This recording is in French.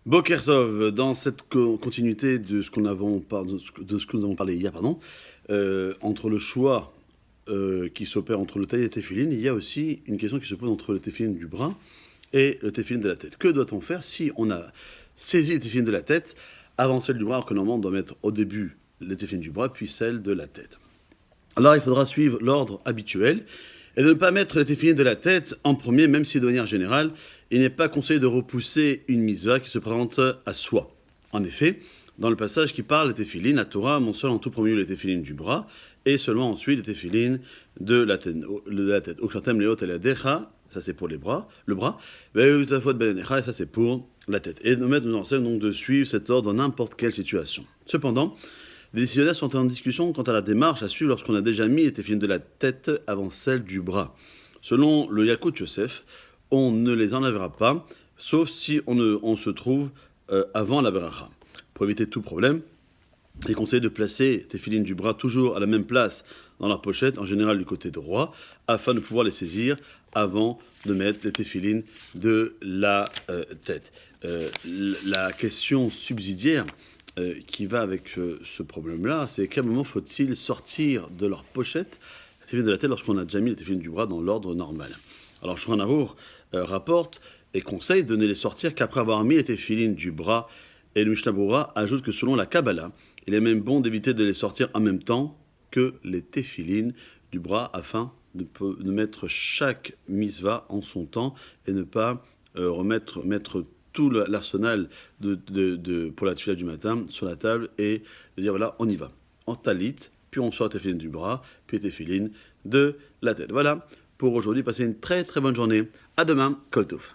Boker Tov, dans cette continuité de ce, de ce que nous avons parlé hier, entre le choix qui s'opère entre le taille et le téphilin, il y a aussi une question qui se pose entre le téphilin du bras et le téphilin de la tête. Que doit-on faire si on a saisi le téphilin de la tête avant celle du bras, alors que normalement on doit mettre au début le téphilin du bras, puis celle de la tête? Alors il faudra suivre l'ordre habituel et de ne pas mettre le téphilin de la tête en premier, même si de manière générale, il n'est pas conseillé de repousser une mitzvah qui se présente à soi. En effet, dans le passage qui parle des téphilines, la Torah mentionne en tout premier lieu les téphilines du bras et seulement ensuite les téphilines de la tête. Okshatem leot el yadecha, ça c'est pour les bras, le bras, et ça c'est pour la tête. Et nos maîtres nous enseignent donc de suivre cet ordre dans n'importe quelle situation. Cependant, les décisionnaires sont en discussion quant à la démarche à suivre lorsqu'on a déjà mis les téphilines de la tête avant celle du bras. Selon le Yalkut Yosef, on ne les enlèvera pas, sauf si on se trouve avant la beracha. Pour éviter tout problème, il est conseillé de placer les téphilines du bras toujours à la même place dans leur pochette, en général du côté droit, afin de pouvoir les saisir avant de mettre les téphilines de la tête. La question subsidiaire qui va avec ce problème-là, c'est à quel moment faut-il sortir de leur pochette les téphilines de la tête lorsqu'on a déjà mis les téphilines du bras dans l'ordre normal. Alors Shulchan Arour rapporte et conseille de ne les sortir qu'après avoir mis les téphilines du bras, et le Mishnah Berurah ajoute que selon la Kabbalah, il est même bon d'éviter de les sortir en même temps que les téphilines du bras afin de mettre chaque mitzvah en son temps et ne pas mettre tout l'arsenal pour la tefila du matin sur la table et de dire voilà, on y va. En talit, puis on sort les téphilines du bras, puis les téphilines de la tête. Voilà pour aujourd'hui. Passez une très très bonne journée. À demain, Kol Tov.